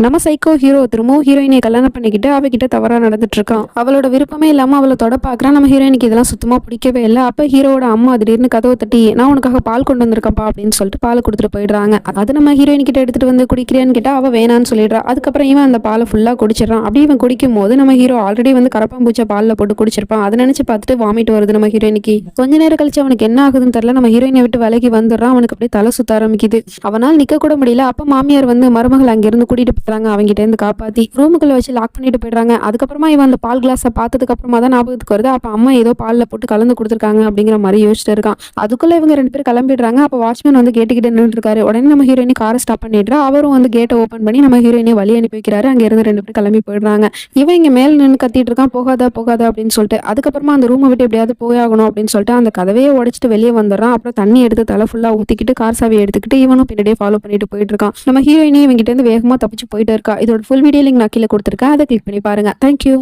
நம்ம psycho hero திரும்பவும் ஹீரோயினை கல்யாணம் பண்ணிக்கிட்டு அவகிட்ட தவறா நடந்துட்டு இருக்கான். அவளோட விருப்பமே இல்லாம அவளை தொட பாக்குறான். நம்ம ஹீரோயினுக்கு இதெல்லாம் சுத்தமா பிடிக்கவே இல்லை. அப்ப ஹீரோட அம்மா திடீர்னு கதவை தட்டி, நான் உனக்காக பால் கொண்டு வந்திருக்கேன்ப்பா அப்படின்னு சொல்லிட்டு பாலை கொடுத்துட்டு போயிடுறாங்க. அது நம்ம ஹீரோயின் கிட்ட எடுத்துட்டு வந்து குடிக்கிறேன்னு கேட்டா அவ வேணான்னு சொல்லிடுறா. அதுக்கப்புறம் இவன் அந்த பாலை ஃபுல்லா குடிச்சிடறான். அப்படி இவன் குடிக்கும் போது நம்ம ஹீரோ ஆல்ரெடி வந்து கரப்பாம்பூச்சை பால்ல போட்டு குடிச்சிருப்பான். அதை நினைச்சு பார்த்துட்டு வாமிட் வருது நம்ம ஹீரோயினுக்கு. கொஞ்ச நேரம் கழிச்சு அவனுக்கு என்ன ஆகுதுன்னு தெரியல. நம்ம ஹீரோயினை விட்டு விலகி வந்துடுறான். அவனுக்கு அப்படியே தலை சுத்த ஆரம்பிக்குது. அவனால் நிக்க கூட முடியல. அப்ப மாமியார் வந்து மருமகள் அங்கிருந்து கூட்டிட்டு போறாங்க. அவங்கிட்ட இருந்து காப்பாத்தி ரூமுக்குள்ள வச்சு லாக் பண்ணிட்டு போயிடுறாங்க. அதுக்கப்புறமா இவன் அந்த பால் கிளாஸை பார்த்ததுக்கு அப்புறமா தான் ஞாபகத்துக்கு வருது. அப்ப அம்மா ஏதோ பால்ல போட்டு கலந்து கொடுத்துருக்காங்க அப்படிங்கிற மாதிரி யோசிச்சுட்டு இருக்கான். அதுக்குள்ள இவங்க 2 பேரும் கிளம்பிடுறாங்க. அப்ப வாட்ச்மேன் வந்து கேட்டுக்கிட்டு நின்று இருக்காரு. உடனே நம்ம ஹீரோயினி காரை ஸ்டாப் பண்ணிடுறா. அவரும் வந்து கேட்டை ஓப்பன் பண்ணி நம்ம ஹீரோயினை வழி அனுப்பி வைக்கிறாரு. அங்க இருந்து 2 பேரும் கிளம்பி போயிடுறாங்க. இவன் இங்க மேல நின்று கத்திட்டு இருக்கான், போகாத போகாத அப்படின்னு சொல்லிட்டு. அதுக்கப்புறமா அந்த ரூமை விட்டு எப்படியாவது போயாகணும் அப்படின்னு சொல்லிட்டு அந்த கதவையே உடைச்சிட்டு வெளியே வந்துடுறான். அப்புறம் தண்ணி எடுத்து தலை ஃபுல்லா ஊத்திக்கிட்டு கார் சாவியை எடுத்துக்கிட்டு இவனும் பின்னாடியே ஃபாலோ பண்ணிட்டு போயிட்டு இருக்கான். நம்ம ஹீரோயினி இவங்கிட்ட இருந்து வேகமா தப்பிச்சு போயிட்டு இருக்கா. இதோட ஃபுல் வீடியோ லிங்க் நான் கீழே கொடுத்துருக்கேன். அதை கிளிக் பண்ணி பாருங்க. தேங்க்யூ.